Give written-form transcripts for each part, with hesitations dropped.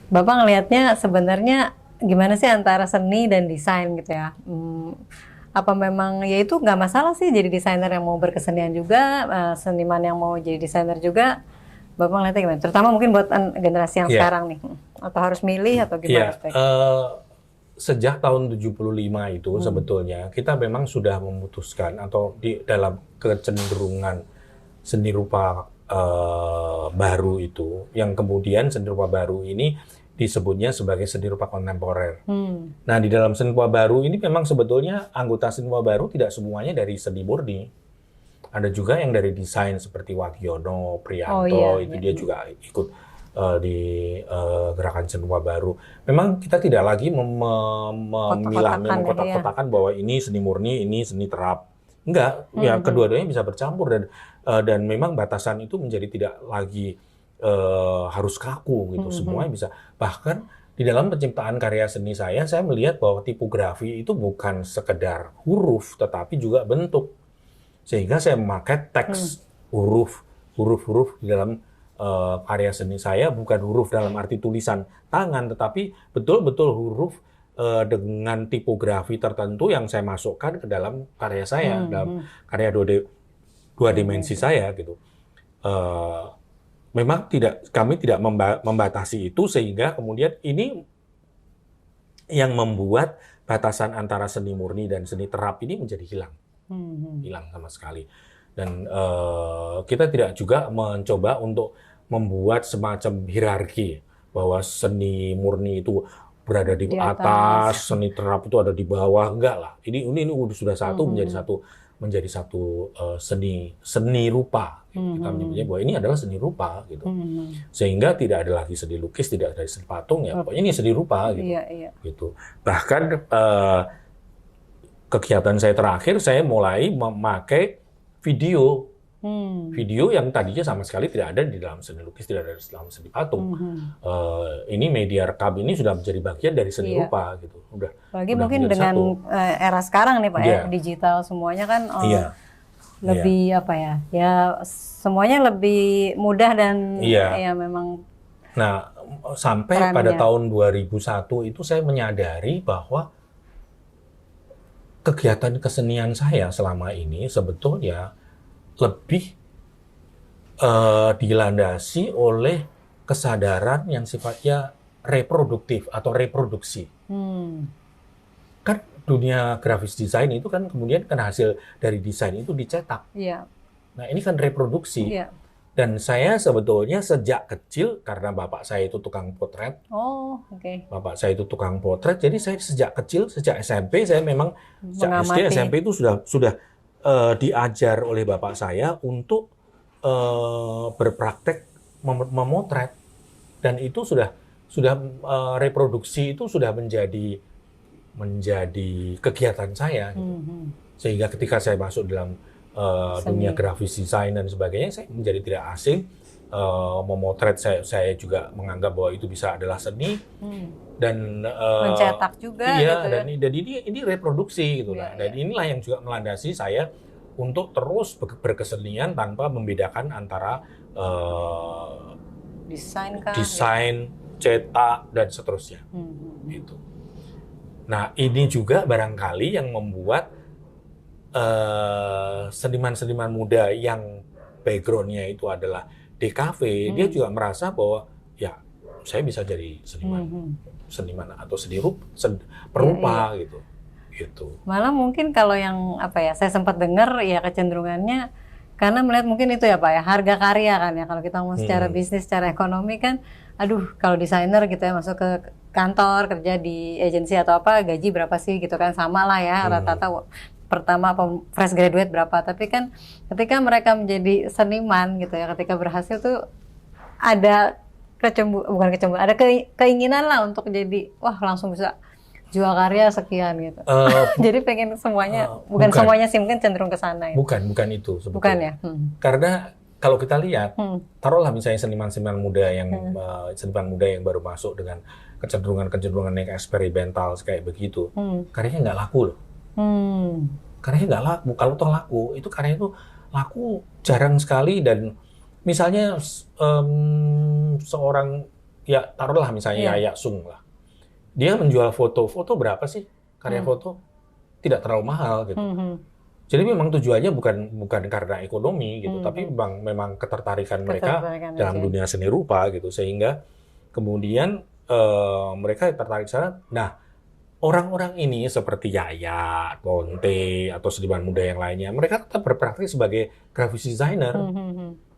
Bapak ngelihatnya sebenarnya gimana sih antara seni dan desain gitu ya? Apa memang ya itu nggak masalah sih jadi desainer yang mau berkesenian juga, seniman yang mau jadi desainer juga? Bapak ngeliatnya gimana? Terutama mungkin buat generasi yang Ya, sekarang nih. Atau harus milih atau gimana ya. sebaiknya? Sejak tahun 75 itu Hmm. sebetulnya kita memang sudah memutuskan atau di dalam kecenderungan seni rupa baru itu, yang kemudian seni rupa baru ini disebutnya sebagai seni rupa kontemporer. Nah, di dalam seni rupa baru ini memang sebetulnya anggota seni rupa baru tidak semuanya dari seni murni. Ada juga yang dari desain seperti Wagiono, Oh iya, Priyanto, itu iya. dia juga ikut di gerakan seni rupa baru. Memang kita tidak lagi memilahnya, Kotak-kotakan gitu ya. mengkotak-kotakan bahwa ini seni murni, ini seni terap. Enggak, ya kedua-duanya bisa bercampur dan memang batasan itu menjadi tidak lagi harus kaku gitu. Semuanya bisa. Bahkan di dalam penciptaan karya seni saya melihat bahwa tipografi itu bukan sekedar huruf, tetapi juga bentuk. Sehingga saya memakai teks huruf-huruf di dalam karya seni saya, bukan huruf dalam arti tulisan tangan, tetapi betul-betul huruf dengan tipografi tertentu yang saya masukkan ke dalam karya saya, dalam karya dua dimensi saya gitu. Eh, Memang kami tidak membatasi itu, sehingga kemudian ini yang membuat batasan antara seni murni dan seni terap ini menjadi hilang sama sekali. Dan kita tidak juga mencoba untuk membuat semacam hierarki bahwa seni murni itu berada di Di atas. atas, seni terap itu ada di bawah. Enggak lah. Ini sudah satu menjadi satu seni rupa. Kita menyebutnya bahwa ini adalah seni rupa gitu. Sehingga tidak ada lagi seni lukis, tidak ada seni patung, ya pokoknya ini seni rupa gitu. Iya, iya. Gitu. Bahkan kegiatan saya terakhir, saya mulai memakai video. Video yang tadinya sama sekali tidak ada di dalam seni lukis, tidak ada di dalam seni patung. Ini media rekam ini sudah menjadi bagian dari seni Iya. rupa gitu. Apalagi Udah mungkin menjadi dengan satu. era sekarang nih Pak ya, Iya. digital semuanya kan Iya. lebih apa ya? Ya semuanya lebih mudah dan Iya. ya memang Nah, sampai trennya. pada tahun 2001 itu saya menyadari bahwa kegiatan kesenian saya selama ini sebetulnya lebih dilandasi oleh kesadaran yang sifatnya reproduktif atau reproduksi. Kan dunia grafis desain itu kan kemudian kan hasil dari desain itu dicetak. Iya. Nah, ini kan reproduksi. Iya. Dan saya sebetulnya sejak kecil, karena bapak saya itu tukang potret, Oh, oke. bapak saya itu tukang potret, jadi saya sejak kecil, sejak SMP, saya memang sejak SD, Mengamati. SMP itu sudah diajar oleh bapak saya untuk berpraktek memotret, dan itu sudah reproduksi itu sudah menjadi kegiatan saya, gitu. Sehingga ketika saya masuk dalam dunia grafis desain dan sebagainya, saya menjadi tidak asing. Memotret saya juga menganggap bahwa itu bisa adalah seni, dan Mencetak juga iya, gitu ya. dan ini reproduksi gitu Iya, lah. Dan inilah yang juga melandasi saya untuk terus berkesenian tanpa membedakan antara Desain kah? desain, cetak, dan seterusnya. Gitu. Nah, ini juga barangkali yang membuat seniman-seniman muda yang background-nya itu adalah DKV, dia juga merasa bahwa ya saya bisa jadi seniman atau perupa gitu. Malah mungkin kalau yang apa ya, saya sempat dengar ya kecenderungannya karena melihat mungkin itu ya Pak ya, harga karya kan ya, kalau kita ngomong secara bisnis, secara ekonomi kan, aduh kalau desainer gitu ya masuk ke kantor kerja di agensi atau apa, gaji berapa sih gitu kan, sama lah ya rata-rata pertama fresh graduate berapa, tapi kan ketika mereka menjadi seniman gitu ya, ketika berhasil tuh ada bukan kecemburuan, ada keinginan lah untuk jadi wah langsung bisa jual karya sekian gitu. Jadi pengen semuanya, bukan semuanya sih, mungkin cenderung ke sana. Ya. Bukan itu sebetulnya. Bukan ya. Karena kalau kita lihat, taruhlah misalnya seniman-seniman muda yang baru masuk dengan kecenderungan yang eksperimental kayak begitu, karyanya nggak laku loh. Karyanya nggak laku. Kalau toh laku, itu karya itu laku jarang sekali. Dan misalnya seorang ya taruhlah misalnya Iya. Yaya Sung lah. Dia menjual foto berapa sih karya foto? Tidak terlalu mahal gitu. Jadi memang tujuannya bukan karena ekonomi gitu, tapi memang ketertarikan mereka Ketertarikan dalam aja. dunia seni rupa gitu, sehingga kemudian mereka tertarik sana. Nah, orang-orang ini seperti Yaya, Ponte, atau seniman muda yang lainnya, mereka tetap berpraktik sebagai graphic designer.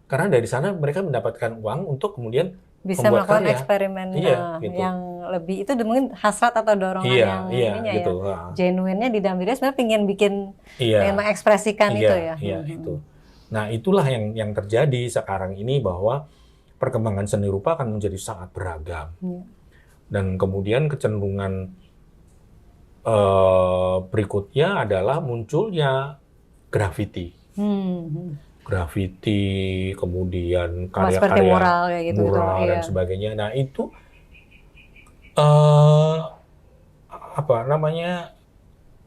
Karena dari sana mereka mendapatkan uang untuk kemudian Bisa membuat melakukan karya. eksperimen Gitu. yang lebih itu mungkin hasrat atau dorongan yang ininya gitu. ya genuine-nya di dalam diri sebenarnya pengen Iya, mengekspresikan itu ya. itu. Nah, itulah yang terjadi sekarang ini, bahwa perkembangan seni rupa akan menjadi sangat beragam. Dan kemudian kecenderungan berikutnya adalah munculnya graffiti. Graffiti, kemudian seperti karya-karya mural kayak gitu, mural dan iya. sebagainya. Nah, itu apa namanya,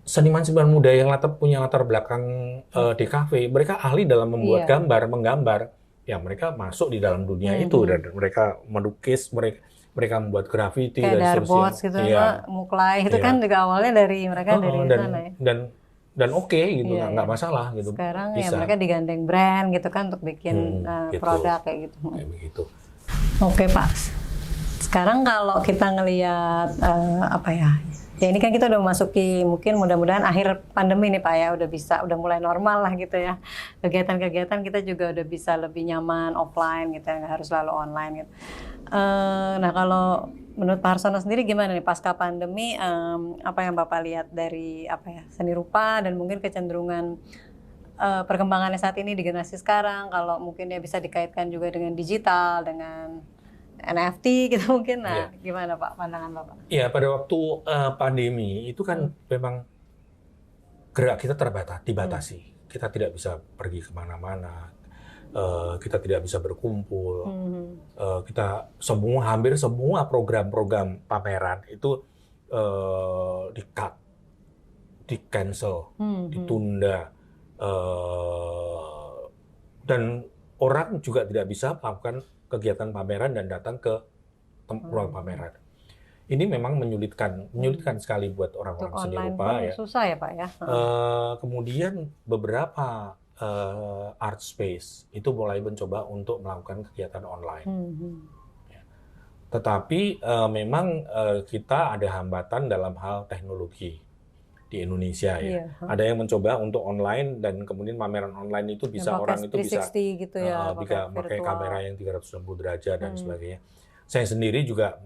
seniman-seniman muda yang punya latar belakang DKV, mereka ahli dalam membuat Iya. menggambar. Ya, mereka masuk di dalam dunia itu, dan mereka melukis, mereka membuat graffiti Kayak dan seterusnya. Darbots gitu, Muklai itu Iya. kan juga awalnya dari mereka dari sana ya. Dan oke gitu, Iya, nggak masalah gitu. Sekarang ya Bisa. mereka digandeng brand gitu kan untuk bikin Gitu. produk kayak gitu. Kayak begitu. Oke Pak, sekarang kalau kita ngelihat apa ya ini kan kita udah memasuki mungkin mudah-mudahan akhir pandemi nih Pak ya, udah mulai normal lah gitu ya, kegiatan-kegiatan kita juga udah bisa lebih nyaman offline gitu ya, nggak harus selalu online gitu. Nah kalau menurut Pak Harsono sendiri gimana nih pasca pandemi, apa yang Bapak lihat dari apa ya seni rupa dan mungkin kecenderungan perkembangannya saat ini di generasi sekarang, kalau mungkin ya bisa dikaitkan juga dengan digital, dengan NFT gitu mungkin. Nah, gimana Pak pandangan Bapak? Iya, pada waktu pandemi itu kan memang gerak kita dibatasi. Kita tidak bisa pergi kemana-mana, kita tidak bisa berkumpul. Kita hampir semua program-program pameran itu di-cut, di-cancel, ditunda. Dan orang juga tidak bisa melakukan kegiatan pameran dan datang ke ruang pameran. Ini memang menyulitkan sekali buat orang-orang seni rupa ya. Susah ya Pak ya. Kemudian beberapa art space itu mulai mencoba untuk melakukan kegiatan online. Tetapi memang kita ada hambatan dalam hal teknologi di Indonesia ya. Ada yang mencoba untuk online, dan kemudian pameran online itu bisa orang itu bisa gitu ya, pakai kamera yang 360 derajat dan sebagainya. Saya sendiri juga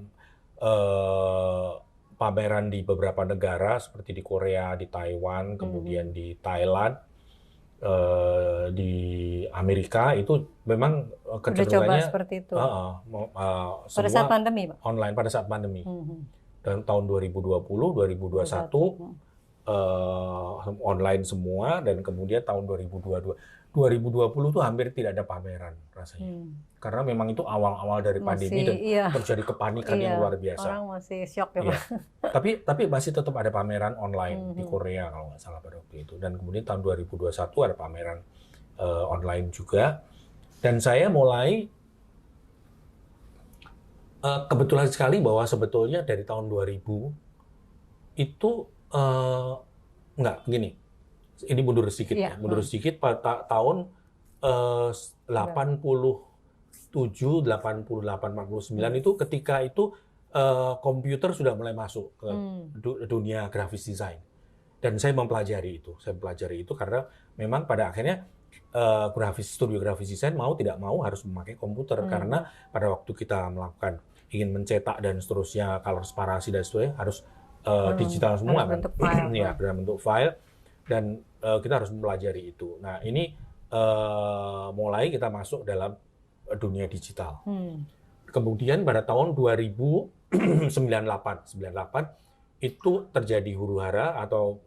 pameran di beberapa negara seperti di Korea, di Taiwan, kemudian di Thailand, di Amerika, itu memang kecenderungannya seperti itu. Pada saat pandemi, Pak? Online pada saat pandemi. Dan tahun 2020, 2021 online semua, dan kemudian tahun 2020 itu hampir tidak ada pameran rasanya. Karena memang itu awal-awal dari pandemi dan terjadi kepanikan yang luar biasa. Orang masih shock ya Pak. Tapi masih tetap ada pameran online di Korea kalau nggak salah pada waktu itu. Dan kemudian tahun 2021 ada pameran online juga. Dan saya mulai kebetulan sekali bahwa sebetulnya dari tahun 2000 itu ini mundur sedikit mundur sedikit pada tahun 87, 88, 49 itu, ketika itu komputer sudah mulai masuk ke dunia graphic design, dan saya mempelajari itu karena memang pada akhirnya studio graphic design mau tidak mau harus memakai komputer, karena pada waktu kita ingin mencetak dan seterusnya, color separasi dan seterusnya harus digital semua kan, dalam bentuk file, dan kita harus mempelajari itu. Nah ini mulai kita masuk dalam dunia digital. Kemudian pada tahun 2098 itu terjadi huru-hara atau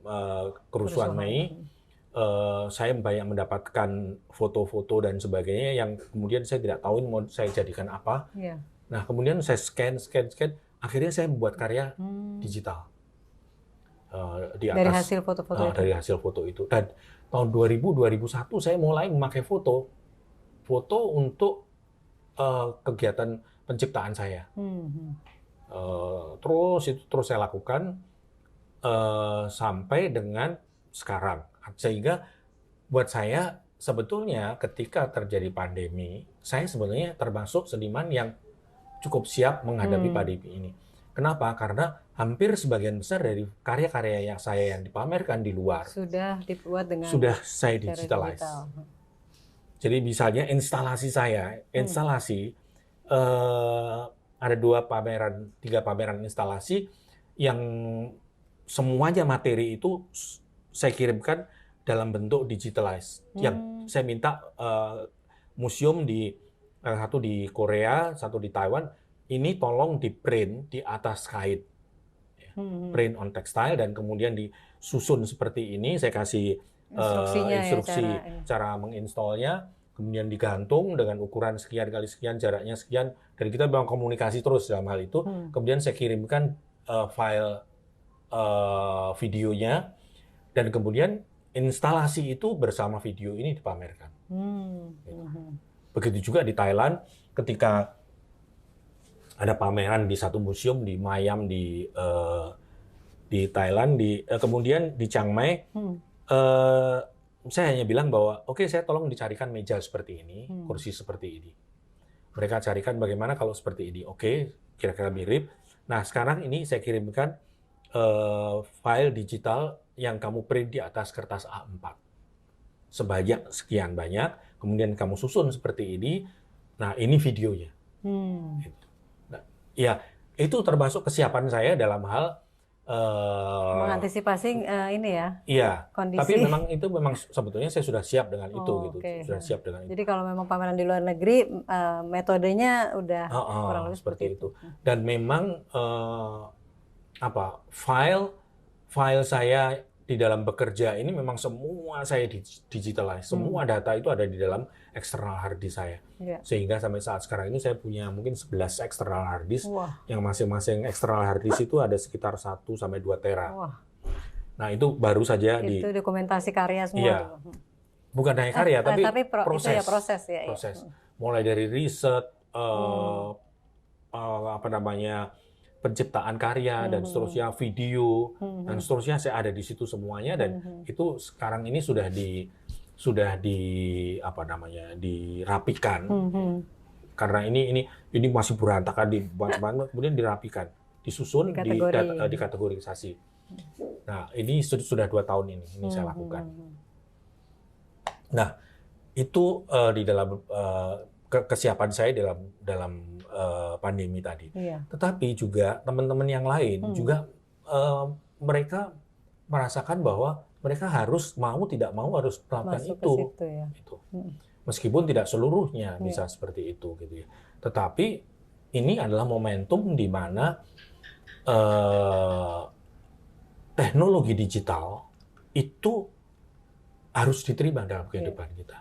kerusuhan Mei. Saya banyak mendapatkan foto-foto dan sebagainya yang kemudian saya tidak tahu mau saya jadikan apa. Nah kemudian saya scan, akhirnya saya membuat karya digital di atas, dari hasil foto itu. Dan tahun 2000-2001 saya mulai memakai foto untuk kegiatan penciptaan saya. Hmm. Terus saya lakukan sampai dengan sekarang. Sehingga buat saya sebetulnya ketika terjadi pandemi, saya sebenarnya termasuk seniman yang cukup siap menghadapi pandemi ini. Kenapa? Karena hampir sebagian besar dari karya-karya yang saya dipamerkan di luar Sudah dibuat dengan sudah saya cara digitalize. digital. Jadi misalnya instalasi saya, ada 3 pameran instalasi yang semuanya materi itu saya kirimkan dalam bentuk digitalize. Yang saya minta museum satu di Korea, satu di Taiwan, ini tolong di print di atas kait, print on textile, dan kemudian disusun seperti ini. Saya kasih instruksi cara menginstalnya, kemudian digantung dengan ukuran sekian kali sekian, jaraknya sekian, dan kita memang komunikasi terus dalam hal itu. Kemudian saya kirimkan file videonya, dan kemudian instalasi itu bersama video ini dipamerkan. Begitu juga di Thailand, ketika ada pameran di satu museum di Mayam di Thailand, kemudian di Chiang Mai, saya hanya bilang bahwa oke, saya tolong dicarikan meja seperti ini, kursi seperti ini. Mereka carikan bagaimana kalau seperti ini. Oke, kira-kira mirip. Nah, sekarang ini saya kirimkan file digital yang kamu print di atas kertas A4. Sebanyak sekian banyak, kemudian kamu susun seperti ini. Nah, ini videonya. Gitu. Nah, ya, itu termasuk kesiapan saya dalam hal mengantisipasi ini ya. Iya, kondisi. tapi itu memang sebetulnya saya sudah siap dengan itu gitu. Okay. Sudah siap dengan itu. Jadi kalau memang pameran di luar negeri, metodenya udah kurang lebih seperti itu. Dan memang file saya di dalam bekerja ini memang semua saya digitalize. Semua data itu ada di dalam eksternal hard disk saya. Sehingga sampai saat sekarang ini saya punya mungkin 11 eksternal hard disk. Yang masing-masing eksternal hard disk itu ada sekitar 1 sampai 2 tera. Nah, itu baru saja itu dokumentasi karya semua. Iya. Bukan hanya karya, tapi proses. Itu ya proses ya. Proses. Mulai dari riset, penciptaan karya dan seterusnya, video dan seterusnya, saya ada di situ semuanya, dan itu sekarang ini sudah dirapikan. Karena ini masih berantakan kemudian dirapikan, disusun, dikategorisasi. Nah, ini sudah 2 tahun ini saya lakukan. Nah, itu di dalam kesiapan saya dalam pandemi tadi. Tetapi juga teman-teman yang lain juga mereka merasakan bahwa mereka tidak mau harus melakukan itu. Meskipun tidak seluruhnya bisa seperti itu gitu ya. Tetapi ini adalah momentum di mana teknologi digital itu harus diterima dalam kehidupan kita.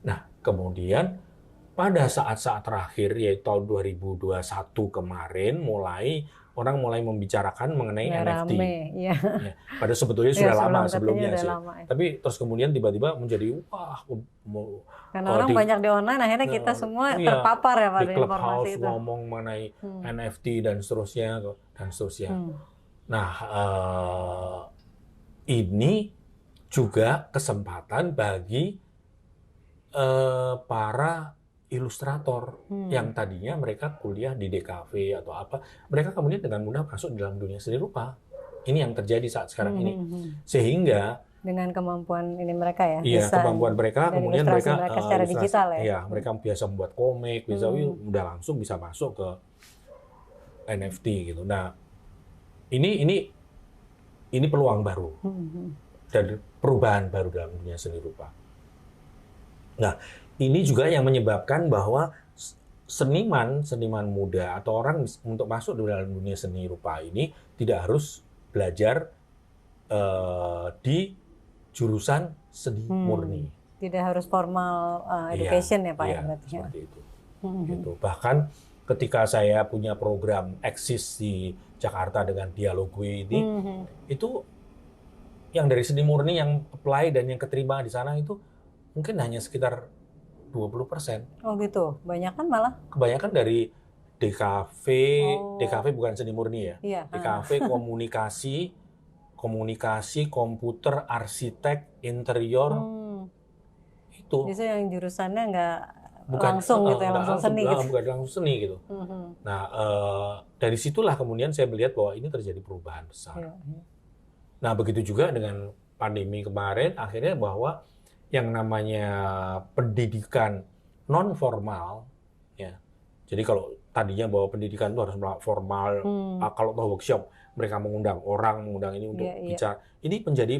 Nah, kemudian pada saat-saat terakhir, yaitu tahun 2021 kemarin, orang mulai membicarakan mengenai NFT. Ya. Padahal sebetulnya sudah lama sebelumnya sih. Tapi terus kemudian tiba-tiba menjadi karena orang banyak di online, akhirnya kita semua terpapar ya pada di informasi itu. ngomong mengenai NFT dan seterusnya. Nah, ini juga kesempatan bagi para ilustrator yang tadinya mereka kuliah di DKV atau apa, mereka kemudian dengan mudah masuk dalam dunia seni rupa. Ini yang terjadi saat sekarang ini. Sehingga dengan kemampuan ini mereka ya, kemampuan mereka, kemudian mereka secara digital ya. Iya, mereka biasa membuat komik, udah langsung bisa masuk ke NFT gitu. Nah, ini peluang baru dan perubahan baru dalam dunia seni rupa. Nah, ini juga yang menyebabkan bahwa seniman muda atau orang untuk masuk dalam dunia seni rupa ini tidak harus belajar di jurusan seni murni. Tidak harus formal education ya Pak ya berarti. Seperti itu. Gitu. Bahkan ketika saya punya program eksis di Jakarta dengan Dialogue ini, itu yang dari seni murni yang apply dan yang keterima di sana itu mungkin hanya sekitar 20%. Oh gitu, banyak kan malah. Kebanyakan dari DKV, Oh. DKV bukan seni murni ya. Iya. DKV komunikasi, komputer, arsitek, interior, itu. Justru yang jurusannya nggak Bukan langsung gitu ya, langsung seni gitu. bukan langsung seni gitu. Nah, dari situlah kemudian saya melihat bahwa ini terjadi perubahan besar. Iya, iya. Nah, begitu juga dengan pandemi kemarin, akhirnya bahwa yang namanya pendidikan non formal, ya. Jadi kalau tadinya bahwa pendidikan itu harus formal, kalau mau workshop mereka mengundang ini untuk bicara. Ini menjadi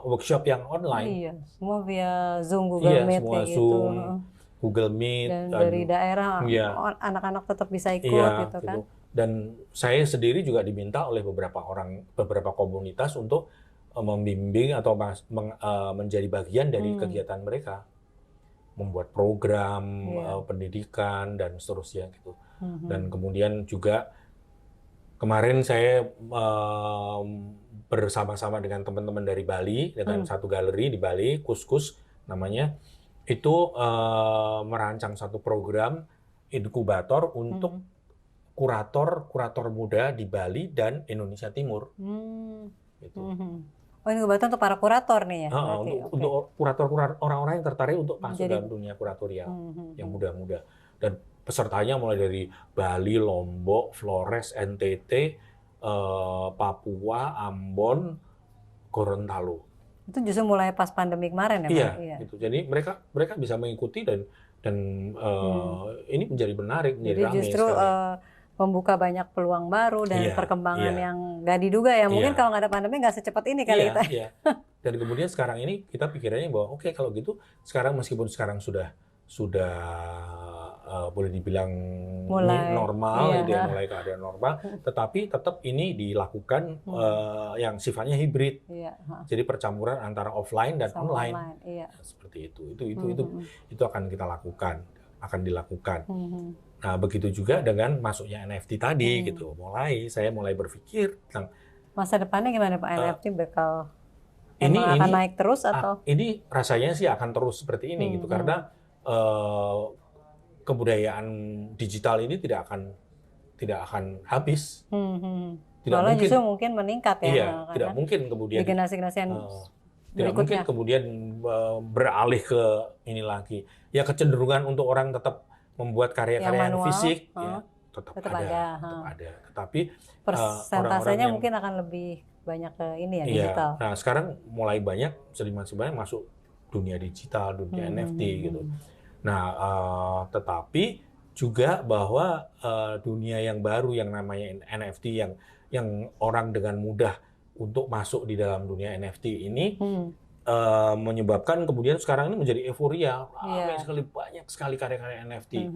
workshop yang online. Iya, semua via Zoom, Google Meet semua kayak Zoom, gitu. Google Meet. Dan dari daerah anak-anak tetap bisa ikut gitu kan. Dan saya sendiri juga diminta oleh beberapa komunitas untuk membimbing atau menjadi bagian dari kegiatan mereka, membuat program pendidikan dan seterusnya gitu. Dan kemudian juga kemarin saya bersama-sama dengan teman-teman dari Bali, dengan satu galeri di Bali, Kuskus namanya, itu merancang satu program inkubator untuk kurator muda di Bali dan Indonesia Timur. Gitu. Oh, inkubator untuk para kurator nih ya? Untuk kurator orang-orang yang tertarik untuk masuk dalam dunia kuratorial yang muda-muda. Dan pesertanya mulai dari Bali, Lombok, Flores, NTT, Papua, Ambon, Gorontalo. Itu justru mulai pas pandemi kemarin ya, Pak? Iya. Gitu. Jadi mereka bisa mengikuti dan ini menjadi menarik, menjadi ramai. Jadi justru membuka banyak peluang baru dan perkembangan yang nggak diduga ya. Mungkin kalau nggak ada pandemi nggak secepat ini kali kita. Iya. Dan kemudian sekarang ini kita pikirannya bahwa oke, kalau gitu sekarang meskipun sekarang sudah boleh dibilang normal, gitu ya, mulai keadaan normal, tetapi tetap ini dilakukan yang sifatnya hibrid. Jadi percampuran antara offline dan online. Seperti itu. Itu akan kita lakukan, akan dilakukan. Nah, begitu juga dengan masuknya NFT tadi gitu. Saya mulai berpikir tentang masa depannya gimana Pak, NFT bakal akan naik terus atau? Ini rasanya sih akan terus seperti ini gitu, karena kebudayaan digital ini tidak akan habis. Malah justru mungkin meningkat ya. Iya, tidak mungkin kemudian generasi-generasi yang tidak mungkin kemudian beralih ke ini lagi. Ya, kecenderungan untuk orang tetap membuat karya-karya yang fisik, ya, tetap ada. Tetapi persentasenya mungkin akan lebih banyak ke ini ya, digital. Nah, sekarang mulai banyak seniman-seniman masuk dunia digital, dunia NFT gitu. Nah, tetapi juga bahwa dunia yang baru yang namanya NFT yang orang dengan mudah untuk masuk di dalam dunia NFT ini menyebabkan kemudian sekarang ini menjadi euforia, banyak sekali karya-karya NFT.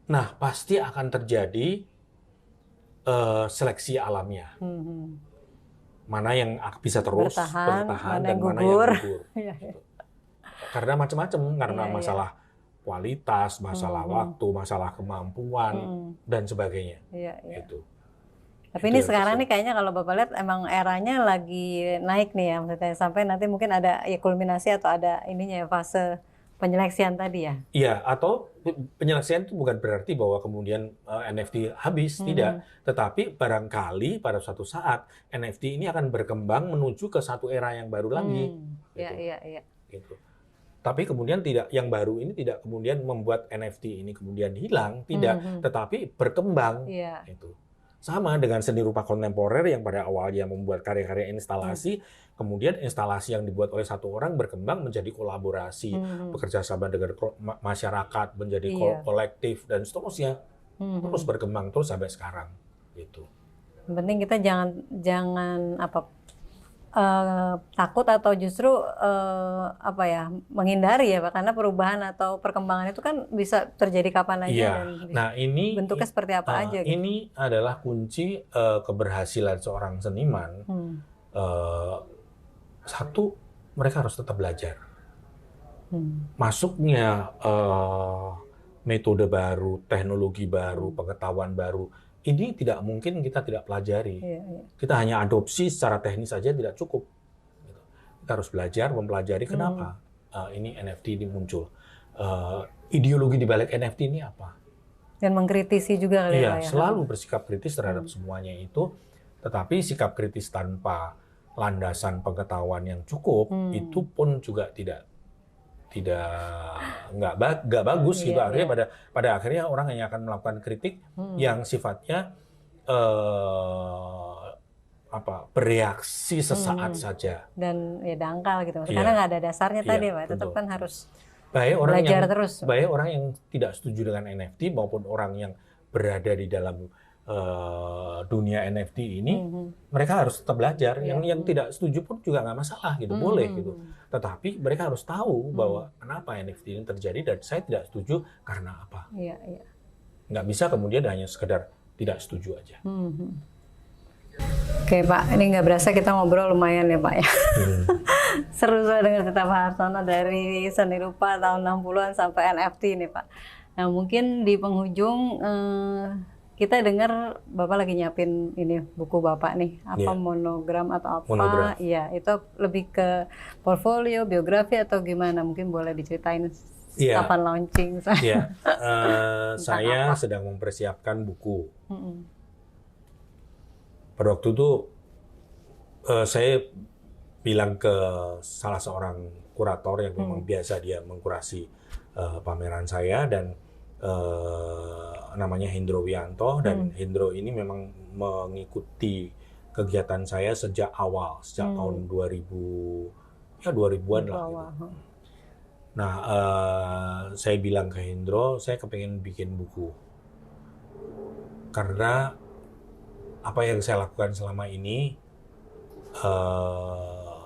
Nah, pasti akan terjadi seleksi alamnya. Mana yang bisa terus bertahan dan mana yang gugur. Karena macam-macam, karena masalah kualitas, masalah waktu, masalah kemampuan dan sebagainya. Gitu. Tapi ini sekarang nih kayaknya kalau Bapak lihat emang eranya lagi naik nih ya, maksudnya sampai nanti mungkin ada kulminasi atau ada ininya ya, fase penyeleksian tadi ya. Iya, atau penyeleksian itu bukan berarti bahwa kemudian NFT habis, tidak. Tetapi barangkali pada suatu saat NFT ini akan berkembang menuju ke satu era yang baru lagi. Iya. Gitu. Tapi kemudian yang baru ini tidak kemudian membuat NFT ini kemudian hilang, tidak, tetapi berkembang. Gitu. Sama dengan seni rupa kontemporer yang pada awalnya membuat karya-karya instalasi, kemudian instalasi yang dibuat oleh satu orang berkembang menjadi kolaborasi, bekerja sama dengan masyarakat, menjadi kolektif dan seterusnya, terus berkembang terus sampai sekarang. Gitu. Yang penting kita jangan takut atau justru menghindari ya Pak, karena perubahan atau perkembangan itu kan bisa terjadi kapan aja. Nah, ini bentuknya seperti apa aja. Ini adalah kunci keberhasilan seorang seniman. Satu, mereka harus tetap belajar. Masuknya metode baru, teknologi baru, pengetahuan baru. Ini tidak mungkin kita tidak pelajari. Kita hanya adopsi secara teknis saja tidak cukup. Kita harus belajar, mempelajari kenapa ini NFT ini muncul. Ideologi di balik NFT ini apa? Dan mengkritisi juga kali Iya, ya. selalu bersikap kritis terhadap semuanya itu, tetapi sikap kritis tanpa landasan pengetahuan yang cukup itu pun juga nggak bagus gitu. Iya, Akhirnya pada akhirnya orang hanya akan melakukan kritik yang sifatnya bereaksi sesaat saja. Dan ya dangkal gitu. Iya. Karena nggak ada dasarnya Iya, tadi, Pak. Tetap betul. kan harus Baik belajar terus. Baik orang yang tidak setuju dengan NFT maupun orang yang berada di dalam dunia NFT ini, mereka harus tetap belajar. Yang tidak setuju pun juga nggak masalah gitu, boleh gitu. Tetapi mereka harus tahu bahwa kenapa NFT ini terjadi dan saya tidak setuju karena apa. Iya, iya. Nggak bisa kemudian hanya sekedar tidak setuju aja. Oke Pak, ini nggak berasa kita ngobrol lumayan ya Pak ya. Seru saya dengar cerita Pak Hartono dari seni rupa tahun 60-an sampai NFT nih Pak. Nah mungkin di penghujung kita dengar Bapak lagi nyiapin ini buku Bapak nih, apa monogram atau apa? Monogram. Iya, itu lebih ke portfolio, biografi atau gimana? Mungkin boleh diceritain kapan launching? Iya, saya sedang mempersiapkan buku. Pada waktu itu saya bilang ke salah seorang kurator yang memang biasa dia mengkurasi pameran saya dan namanya Hendro Wianto dan Hendro ini memang mengikuti kegiatan saya sejak awal, sejak tahun 2000 ya 2000-an lah gitu. Nah, saya bilang ke Hendro, saya kepengen bikin buku karena apa yang saya lakukan selama ini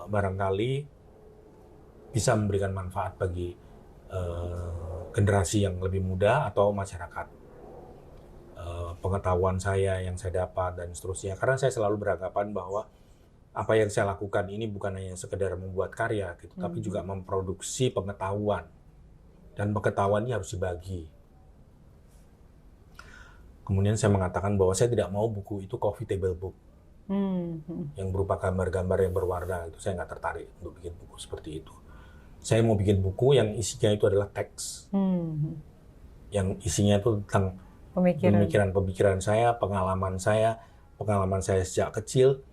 barangkali bisa memberikan manfaat bagi generasi yang lebih muda atau masyarakat. Pengetahuan saya yang saya dapat dan seterusnya. Karena saya selalu beranggapan bahwa apa yang saya lakukan ini bukan hanya sekedar membuat karya, gitu, tapi juga memproduksi pengetahuan. Dan pengetahuan ini harus dibagi. Kemudian saya mengatakan bahwa saya tidak mau buku itu coffee table book. Yang berupa gambar-gambar yang berwarna, itu saya nggak tertarik untuk bikin buku seperti itu. Saya mau bikin buku yang isinya itu adalah teks. Yang isinya itu tentang pemikiran saya, pengalaman saya sejak kecil.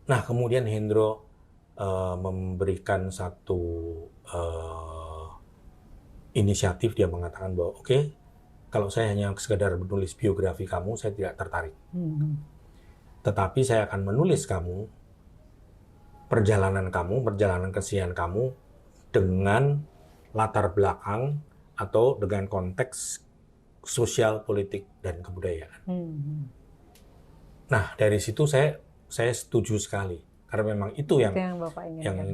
Nah, kemudian Hendro memberikan satu inisiatif, dia mengatakan bahwa oke, kalau saya hanya sekedar menulis biografi kamu, saya tidak tertarik. Tetapi saya akan menulis perjalanan keseharian kamu dengan latar belakang atau dengan konteks sosial, politik, dan kebudayaan. Nah, dari situ saya setuju sekali. Karena memang itu yang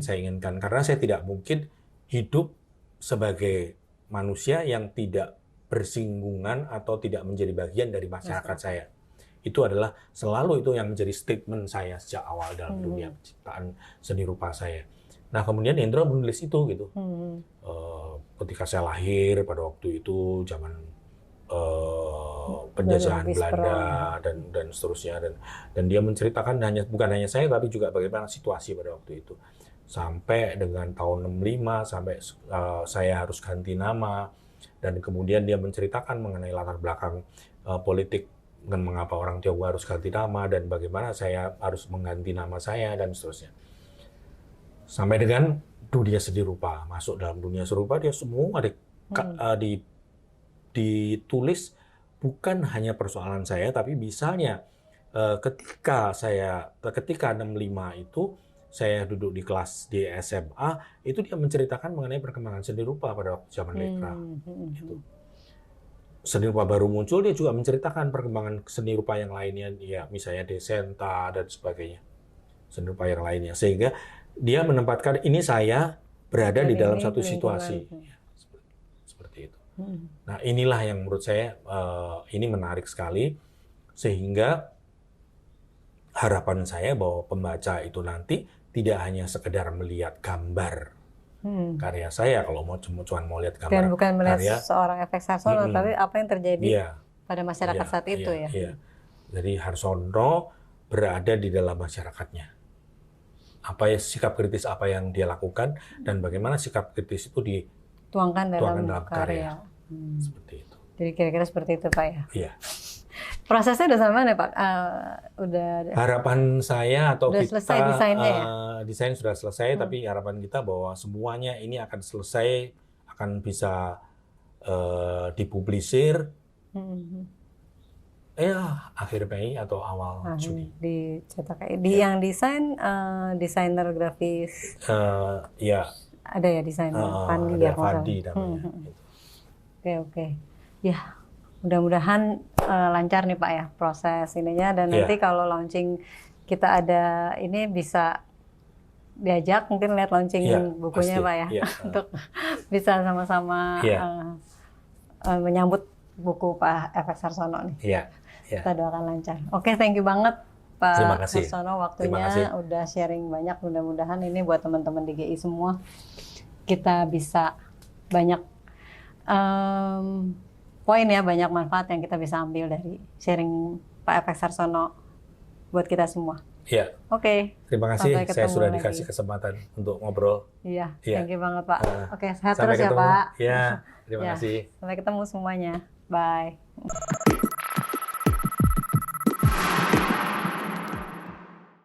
saya inginkan. Karena saya tidak mungkin hidup sebagai manusia yang tidak bersinggungan atau tidak menjadi bagian dari masyarakat saya. Itu adalah selalu itu yang menjadi statement saya sejak awal dalam dunia penciptaan seni rupa saya. Nah, kemudian Hendro menulis itu gitu. Ketika saya lahir pada waktu itu zaman penjajahan Belanda dan seterusnya dan dia menceritakan bukan hanya saya tapi juga bagaimana situasi pada waktu itu. Sampai dengan tahun 65 sampai saya harus ganti nama. Dan kemudian dia menceritakan mengenai latar belakang politik dan mengapa orang Tionghoa harus ganti nama dan bagaimana saya harus mengganti nama saya dan seterusnya. Sampai dengan dunia seni rupa. Masuk dalam dunia seni rupa dia semua ditulis bukan hanya persoalan saya tapi misalnya ketika 65 itu saya duduk di kelas di SMA, itu dia menceritakan mengenai perkembangan seni rupa pada waktu zaman Lekra. Gitu. Seni rupa baru muncul, dia juga menceritakan perkembangan seni rupa yang lainnya, ya misalnya Desenta dan sebagainya. Seni rupa yang lainnya. Sehingga dia menempatkan ini saya berada di dalam satu situasi. Ya, seperti itu. Nah, inilah yang menurut saya ini menarik sekali, sehingga harapan saya bahwa pembaca itu nanti tidak hanya sekedar melihat gambar karya saya, kalau cuma mau lihat gambar dan bukan melihat karya seorang efek Harsono, tapi apa yang terjadi pada masyarakat saat itu ya. Jadi Harsono berada di dalam masyarakatnya. apa ya sikap kritis apa yang dia lakukan dan bagaimana sikap kritis itu Tuangkan dituangkan dalam dalam karya. karya. Seperti itu. Jadi kira-kira seperti itu Pak ya. Iya. Prosesnya udah sampai mana Pak? Udah Harapan saya atau udah kita selesai desainnya ya? desain sudah selesai, tapi harapan kita bahwa semuanya ini akan selesai, akan bisa dipublisir. Ya, akhir Mei atau awal Juni. Dicetak yang desain desainer grafis Ya, ada ya desainer Fandi ada ya kalau Fandi salah. namanya. Oke. Ya, mudah-mudahan lancar nih Pak ya proses ininya dan nanti kalau launching kita ada ini bisa diajak mungkin lihat launching bukunya pasti. Pak ya untuk bisa sama-sama menyambut buku Pak Efek Sarsono nih. Iya. Kita doakan lancar. Oke, thank you banget Pak Sarsono waktunya udah sharing banyak. Mudah-mudahan ini buat teman-teman di GI semua kita bisa banyak poin ya, banyak manfaat yang kita bisa ambil dari sharing Pak Efek Sarsono buat kita semua. Iya. Oke. Terima kasih. Saya sudah dikasih kesempatan untuk ngobrol. Iya. Thank you banget Pak. Oke, sehat sampai terus ketemu. ya Pak. Iya. Terima kasih. Sampai ketemu semuanya. Bye.